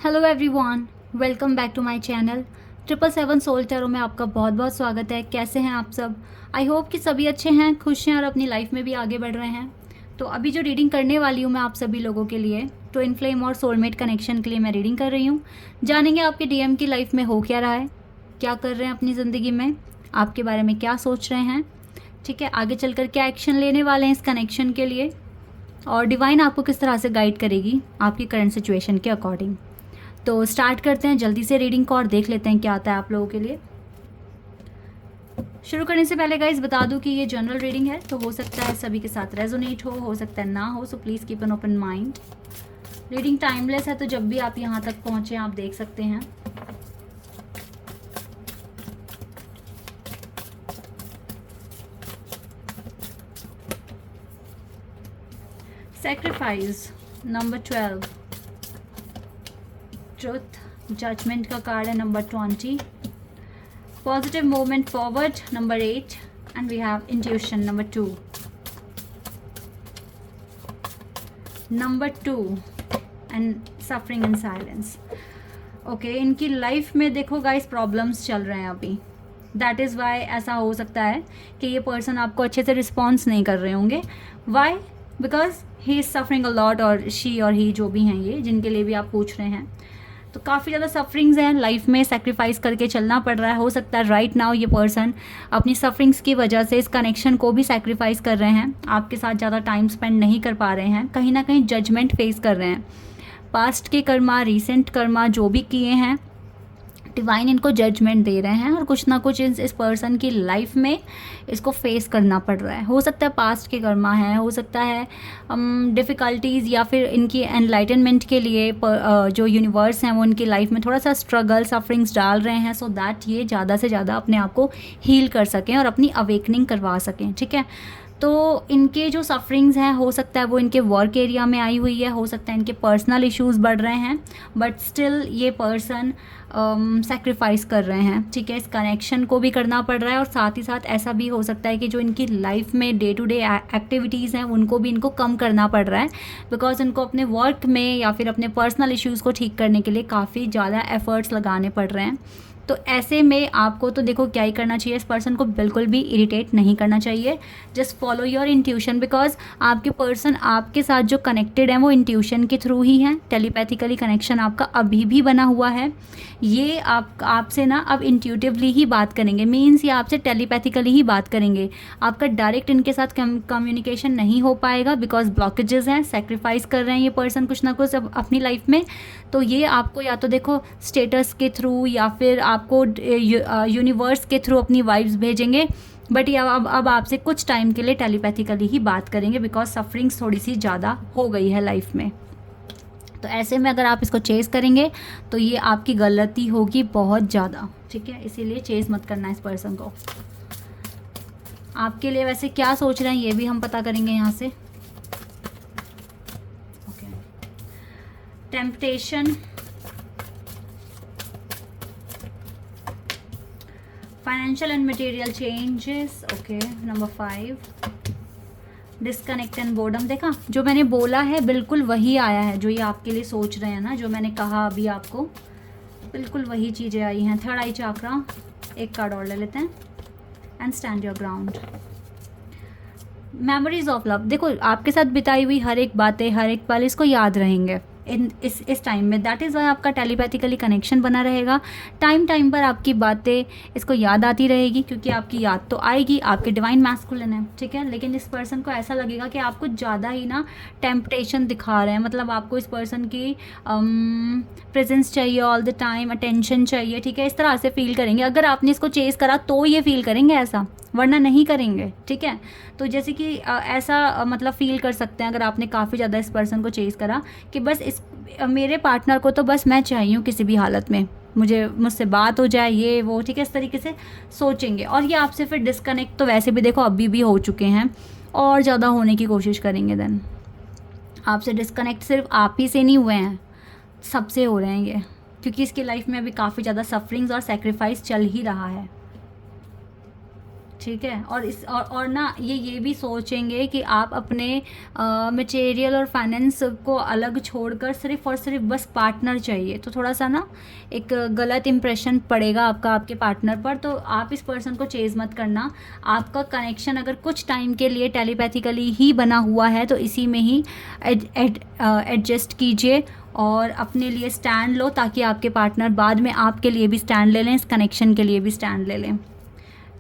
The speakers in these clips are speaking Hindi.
Hello everyone, welcome back to my channel 777 soul tarot में आपका बहुत बहुत स्वागत है। कैसे हैं आप सब? आई होप कि सभी अच्छे हैं, खुश हैं और अपनी लाइफ में भी आगे बढ़ रहे हैं। तो अभी जो रीडिंग करने वाली हूँ मैं आप सभी लोगों के लिए, ट्विन फ्लेम और सोलमेट कनेक्शन के लिए मैं रीडिंग कर रही हूँ। जानेंगे आपके डीएम की लाइफ में हो क्या रहा है, क्या कर रहे हैं अपनी ज़िंदगी में, आपके बारे में क्या सोच रहे हैं, ठीक है, आगे चलकर क्या एक्शन लेने वाले हैं इस कनेक्शन के लिए, और डिवाइन आपको किस तरह से गाइड करेगी आपकी करंट सिचुएशन के अकॉर्डिंग। तो स्टार्ट करते हैं जल्दी से रीडिंग को और देख लेते हैं क्या आता है आप लोगों के लिए। शुरू करने से पहले गाइज बता दूं कि ये जनरल रीडिंग है, तो हो सकता है सभी के साथ रेजोनेट हो सकता है ना हो, so please keep an open mind. Reading timeless है, तो जब भी आप यहाँ तक पहुँचे आप देख सकते हैं। सैक्रिफाइस नंबर 12, ट्रुथ जजमेंट का कार्ड है number 20, positive movement forward number 8 and we have intuition number 2 and suffering in silence. Okay, इनकी लाइफ में देखो गाइस प्रॉब्लम्स चल रहे हैं अभी, दैट इज़ वाई ऐसा हो सकता है कि ये पर्सन आपको अच्छे से रिस्पॉन्स नहीं कर रहे होंगे। Why? Because he is suffering a lot, और शी और ही जो भी हैं ये जिनके लिए भी आप पूछ रहे हैं, तो काफ़ी ज़्यादा सफरिंग्स हैं लाइफ में, सेक्रीफाइस करके चलना पड़ रहा है। हो सकता है राइट नाउ ये पर्सन अपनी सफरिंग्स की वजह से इस कनेक्शन को भी सेक्रीफाइस कर रहे हैं, आपके साथ ज़्यादा टाइम स्पेंड नहीं कर पा रहे हैं, कहीं ना कहीं जजमेंट फेस कर रहे हैं। पास्ट के कर्मा, रीसेंट कर्मा जो भी किए हैं, डिवाइन इनको जजमेंट दे रहे हैं और कुछ ना कुछ इस पर्सन की लाइफ में इसको फेस करना पड़ रहा है। हो सकता है पास्ट के कर्मा है, हो सकता है डिफ़िकल्टीज़, या फिर इनकी एनलाइटनमेंट के लिए जो यूनिवर्स हैं वो इनकी लाइफ में थोड़ा सा स्ट्रगल सफरिंग्स डाल रहे हैं, सो दैट ये ज़्यादा से ज़्यादा अपने आप को हील कर सकें और अपनी अवेकनिंग करवा सकें। ठीक है, तो इनके जो सफरिंग्स हैं हो सकता है वो इनके वर्क एरिया में आई हुई है, हो सकता है इनके पर्सनल इश्यूज़ बढ़ रहे हैं, बट स्टिल ये पर्सन सेक्रीफाइस कर रहे हैं। ठीक है, इस कनेक्शन को भी करना पड़ रहा है, और साथ ही साथ ऐसा भी हो सकता है कि जो इनकी लाइफ में डे टू डे एक्टिविटीज़ हैं उनको भी इनको कम करना पड़ रहा है, बिकॉज इनको अपने वर्क में या फिर अपने पर्सनल इश्यूज़ को ठीक करने के लिए काफ़ी ज़्यादा एफर्ट्स लगाने पड़ रहे हैं। तो ऐसे में आपको तो देखो क्या ही करना चाहिए, इस पर्सन को बिल्कुल भी इरिटेट नहीं करना चाहिए। Just follow your intuition, because आपके पर्सन आपके साथ जो कनेक्टेड हैं वो इंट्यूशन के थ्रू ही हैं। टेलीपैथिकली कनेक्शन आपका अभी भी बना हुआ है। ये आपसे ना अब इंट्यूटिवली ही बात करेंगे, मीन्स ये आपसे टेलीपैथिकली ही बात करेंगे। आपका डायरेक्ट इनके साथ कम्युनिकेशन नहीं हो पाएगा, बिकॉज ब्लॉकेजेस हैं, सेक्रीफाइस कर रहे हैं ये पर्सन कुछ ना कुछ अपनी लाइफ में। तो ये आपको या तो देखो स्टेटस के थ्रू या फिर आपको यूनिवर्स के थ्रू अपनी वाइब्स भेजेंगे, बट ये अब आपसे कुछ टाइम के लिए टेलीपैथिकली ही बात करेंगे, बिकॉज सफरिंग्स थोड़ी सी ज़्यादा हो गई है लाइफ में। तो ऐसे में अगर आप इसको चेज़ करेंगे तो ये आपकी गलती होगी बहुत ज़्यादा। ठीक है, इसीलिए चेज़ मत करना इस पर्सन को। आपके लिए वैसे क्या सोच रहे हैं ये भी हम पता करेंगे यहाँ से। Okay, temptation, financial and material changes. Okay, number 5, disconnect and boredom. देखा, जो मैंने बोला है बिल्कुल वही आया है, जो ये आपके लिए सोच रहे हैं ना, जो मैंने कहा अभी आपको बिल्कुल वही चीज़ें आई हैं। थर्ड आई चाक्रा, एक कार्ड और ले लेते हैं, and stand your ground. Memories of love, देखो आपके साथ बिताई हुई हर एक बातें, हर एक पल इसको याद रहेंगे इस टाइम में। दैट इज़ वाई आपका टेलीपैथिकली कनेक्शन बना रहेगा। टाइम पर आपकी बातें इसको याद आती रहेगी, क्योंकि आपकी याद तो आएगी, आपके डिवाइन मैस्कुलिन है। ठीक है, लेकिन इस पर्सन को ऐसा लगेगा कि आप कुछ ज़्यादा ही ना टेम्पटेशन दिखा रहे हैं, मतलब आपको इस पर्सन की प्रेजेंस चाहिए ऑल द टाइम, अटेंशन चाहिए। ठीक है, इस तरह से फील करेंगे। अगर आपने इसको चेज़ करा तो ये फील करेंगे ऐसा, वरना नहीं करेंगे। ठीक है, तो जैसे कि ऐसा मतलब फील कर सकते हैं अगर आपने काफ़ी ज़्यादा इस पर्सन को चेज़ करा कि बस मेरे पार्टनर को तो बस मैं चाहिए हूँ किसी भी हालत में, मुझसे बात हो जाए, ये वो। ठीक है, इस तरीके से सोचेंगे, और ये आपसे फिर डिस्कनेक्ट तो वैसे भी देखो अभी भी हो चुके हैं, और ज़्यादा होने की कोशिश करेंगे। देन आपसे डिस्कनेक्ट सिर्फ आप ही से नहीं हुए हैं, सबसे हो रहे हैं ये, क्योंकि इसकी लाइफ में अभी काफ़ी ज़्यादा सफरिंग्स और सेक्रीफाइस चल ही रहा है। ठीक है। और इस और ना ये भी सोचेंगे कि आप अपने मटेरियल और फाइनेंस को अलग छोड़कर सिर्फ और सिर्फ बस पार्टनर चाहिए, तो थोड़ा सा ना एक गलत इंप्रेशन पड़ेगा आपका आपके पार्टनर पर। तो आप इस पर्सन को चेज़ मत करना। आपका कनेक्शन अगर कुछ टाइम के लिए टेलीपैथिकली ही बना हुआ है तो इसी में ही एडजस्ट कीजिए और अपने लिए स्टैंड लो, ताकि आपके पार्टनर बाद में आपके लिए भी स्टैंड ले लें, इस कनेक्शन के लिए भी स्टैंड ले लें।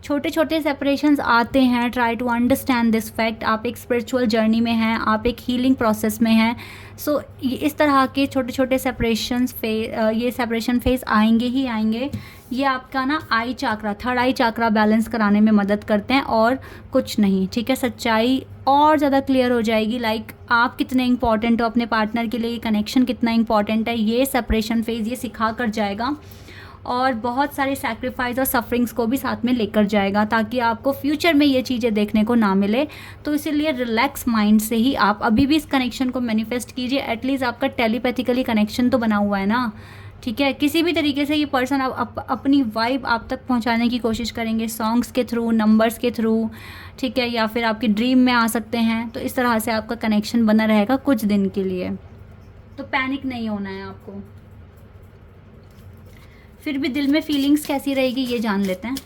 छोटे छोटे सेपरेशंस आते हैं, try to understand this fact. आप एक स्पिरिचुअल जर्नी में हैं, आप एक हीलिंग प्रोसेस में हैं। सो इस तरह के छोटे छोटे ये सेपरेशन फेज आएंगे ही आएंगे। ये आपका ना आई चाक्रा, थर्ड आई चाक्रा बैलेंस कराने में मदद करते हैं और कुछ नहीं, ठीक है। सच्चाई और ज़्यादा क्लियर हो जाएगी, लाइक आप कितने इंपॉर्टेंट हो अपने पार्टनर के लिए, ये कनेक्शन कितना इंपॉर्टेंट है, ये सेपरेशन फेज ये सिखा कर जाएगा। और बहुत सारे सैक्रिफाइस और सफरिंग्स को भी साथ में लेकर जाएगा, ताकि आपको फ्यूचर में ये चीज़ें देखने को ना मिले। तो इसीलिए रिलैक्स माइंड से ही आप अभी भी इस कनेक्शन को मैनिफेस्ट कीजिए। एटलीस्ट आपका टेलीपैथिकली कनेक्शन तो बना हुआ है ना, ठीक है। किसी भी तरीके से ये पर्सन अपनी वाइब आप तक पहुंचाने की कोशिश करेंगे, सॉन्ग्स के थ्रू, नंबर्स के थ्रू, ठीक है, या फिर आपके ड्रीम में आ सकते हैं। तो इस तरह से आपका कनेक्शन बना रहेगा कुछ दिन के लिए। तो पैनिक नहीं होना है आपको। फिर भी दिल में फीलिंग्स कैसी रहेगी ये जान लेते हैं।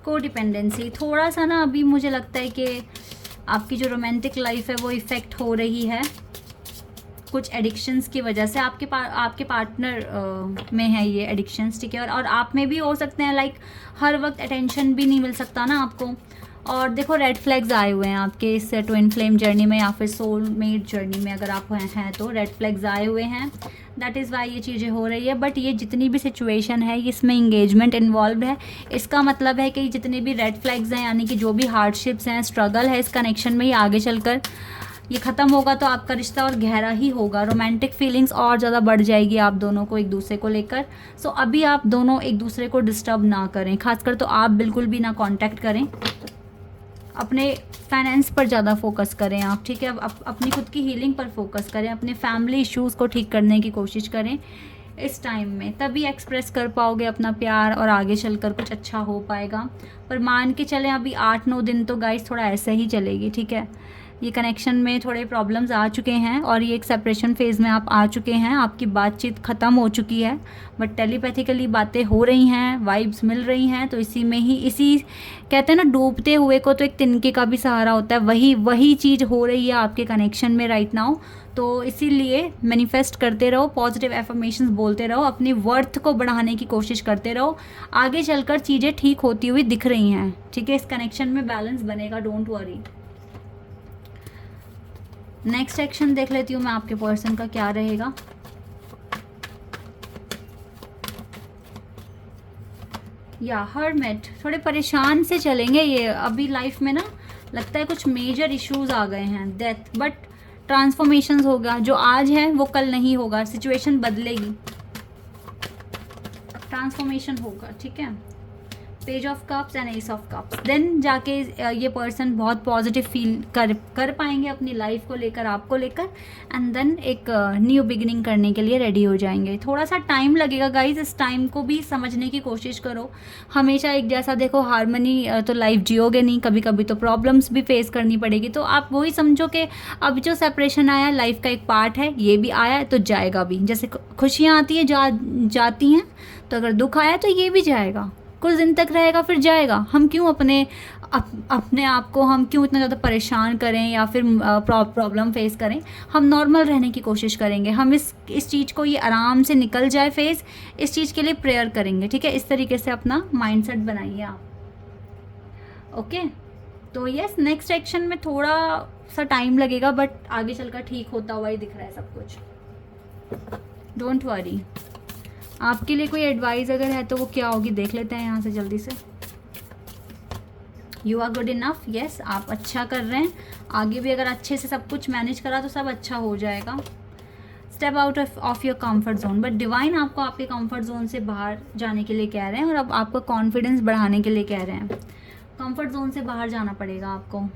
कोडिपेंडेंसी थोड़ा सा ना अभी मुझे लगता है कि आपकी जो रोमांटिक लाइफ है वो इफ़ेक्ट हो रही है कुछ एडिक्शंस की वजह से। आपके पार्टनर में है ये एडिक्शंस, ठीक है। और आप में भी हो सकते हैं, लाइक हर वक्त अटेंशन भी नहीं मिल सकता ना आपको। और देखो रेड फ्लैग्स आए हुए हैं आपके इस ट्विन फ्लेम जर्नी में या फिर सोलमेट जर्नी में अगर आप हैं तो रेड फ्लैग्स आए हुए हैं। दैट इज़ वाई ये चीज़ें हो रही है। बट ये जितनी भी सिचुएशन है इसमें इंगेजमेंट इन्वॉल्व है। इसका मतलब है कि जितने भी रेड फ्लैग्स हैं, यानी कि जो भी हार्डशिप्स हैं, स्ट्रगल है इस कनेक्शन में, ये आगे चलकर ये ख़त्म होगा तो आपका रिश्ता और गहरा ही होगा। रोमांटिक फीलिंग्स और ज़्यादा बढ़ जाएगी आप दोनों को एक दूसरे को लेकर। सो अभी आप दोनों एक दूसरे को डिस्टर्ब ना करें, खासकर तो आप बिल्कुल भी ना कांटेक्ट करें। अपने फाइनेंस पर ज़्यादा फोकस करें आप, ठीक है। अपनी खुद की हीलिंग पर फोकस करें, अपने फैमिली इश्यूज़ को ठीक करने की कोशिश करें इस टाइम में, तभी एक्सप्रेस कर पाओगे अपना प्यार और आगे चलकर कुछ अच्छा हो पाएगा। पर मान के चलें अभी 8-9 दिन तो गाइस थोड़ा ऐसे ही चलेगी, ठीक है। ये कनेक्शन में थोड़े प्रॉब्लम्स आ चुके हैं और ये एक सेपरेशन फेज़ में आप आ चुके हैं। आपकी बातचीत ख़त्म हो चुकी है, बट टेलीपैथिकली बातें हो रही हैं, वाइब्स मिल रही हैं। तो इसी में ही, इसी कहते हैं ना डूबते हुए को तो एक तिनके का भी सहारा होता है, वही चीज़ हो रही है आपके कनेक्शन में राइट नाउ। तो इसीलिए मैनिफेस्ट करते रहो, पॉजिटिव एफर्मेशंस बोलते रहो, अपनी वर्थ को बढ़ाने की कोशिश करते रहो। आगे चलकर चीज़ें ठीक होती हुई दिख रही हैं, ठीक है। इस कनेक्शन में बैलेंस बनेगा, डोंट वरी। नेक्स्ट एक्शन देख लेती हूँ मैं आपके पर्सन का क्या रहेगा। या हर्मिट, थोड़े परेशान से चलेंगे ये अभी लाइफ में ना, लगता है कुछ मेजर इश्यूज आ गए हैं, डेथ, बट ट्रांसफॉर्मेशंस होगा। जो आज है वो कल नहीं होगा, सिचुएशन बदलेगी, ट्रांसफॉर्मेशन होगा, ठीक है। Page of cups and ace of cups, then जाके ये पर्सन बहुत पॉजिटिव फील कर पाएंगे अपनी लाइफ को लेकर, आपको लेकर, एंड देन एक न्यू बिगिनिंग करने के लिए रेडी हो जाएंगे। थोड़ा सा टाइम लगेगा गाइज, इस टाइम को भी समझने की कोशिश करो। हमेशा एक जैसा देखो हारमोनी तो लाइफ जियोगे नहीं, कभी कभी तो प्रॉब्लम्स भी फेस करनी पड़ेगी। तो आप वही समझो कि अब जो सेपरेशन आया लाइफ का एक पार्ट है, ये भी आया है तो जाएगा भी। जैसे खुशियाँ आती हैं जाती हैं, तो अगर दुख आया तो ये भी जाएगा, कुछ दिन तक रहेगा फिर जाएगा। हम क्यों अपने आप को हम क्यों इतना ज़्यादा परेशान करें या फिर प्रॉब्लम फेस करें। हम नॉर्मल रहने की कोशिश करेंगे, हम इस चीज़ को ये आराम से निकल जाए फेस, इस चीज़ के लिए प्रेयर करेंगे, ठीक है। इस तरीके से अपना माइंडसेट बनाइए आप, ओके। तो यस, नेक्स्ट एक्शन में थोड़ा सा टाइम लगेगा, बट आगे चलकर ठीक होता हुआ ही दिख रहा है सब कुछ, डोंट वरी। आपके लिए कोई एडवाइस अगर है तो वो क्या होगी देख लेते हैं यहाँ से जल्दी से। You are good enough, yes, आप अच्छा कर रहे हैं। आगे भी अगर अच्छे से सब कुछ मैनेज करा तो सब अच्छा हो जाएगा। Step out of your comfort zone, but divine आपको आपके कंफर्ट जोन से बाहर जाने के लिए कह रहे हैं और अब आपका कॉन्फिडेंस बढ़ाने के लिए कह रहे हैं। कंफर्ट जोन से बाहर जाना पड़ेगा आपको,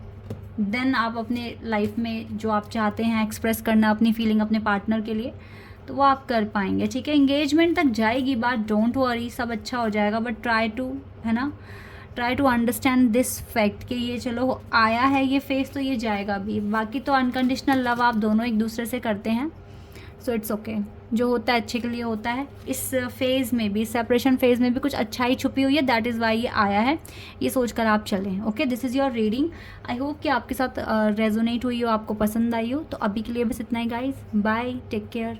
देन आप अपने लाइफ में जो आप चाहते हैं एक्सप्रेस करना अपनी फीलिंग अपने पार्टनर के लिए, तो वो आप कर पाएंगे, ठीक है। एंगेजमेंट तक जाएगी बात, डोंट वरी, सब अच्छा हो जाएगा, बट ट्राई टू, है ना, try to understand this fact कि ये चलो आया है ये फेस, तो ये जाएगा भी। बाकी तो अनकंडीशनल लव आप दोनों एक दूसरे से करते हैं, सो इट्स ओके। जो होता है अच्छे के लिए होता है। इस फेज़ में भी, सेपरेशन फेज़ में भी कुछ अच्छाई छुपी हुई है, दैट इज़ वाई ये आया है, ये सोचकर आप चलें। Okay, this is your reading. I hope कि आपके साथ रेजोनेट हुई हो, आपको पसंद आई हो। तो अभी के लिए बस इतना ही गाइज, बाय, टेक केयर।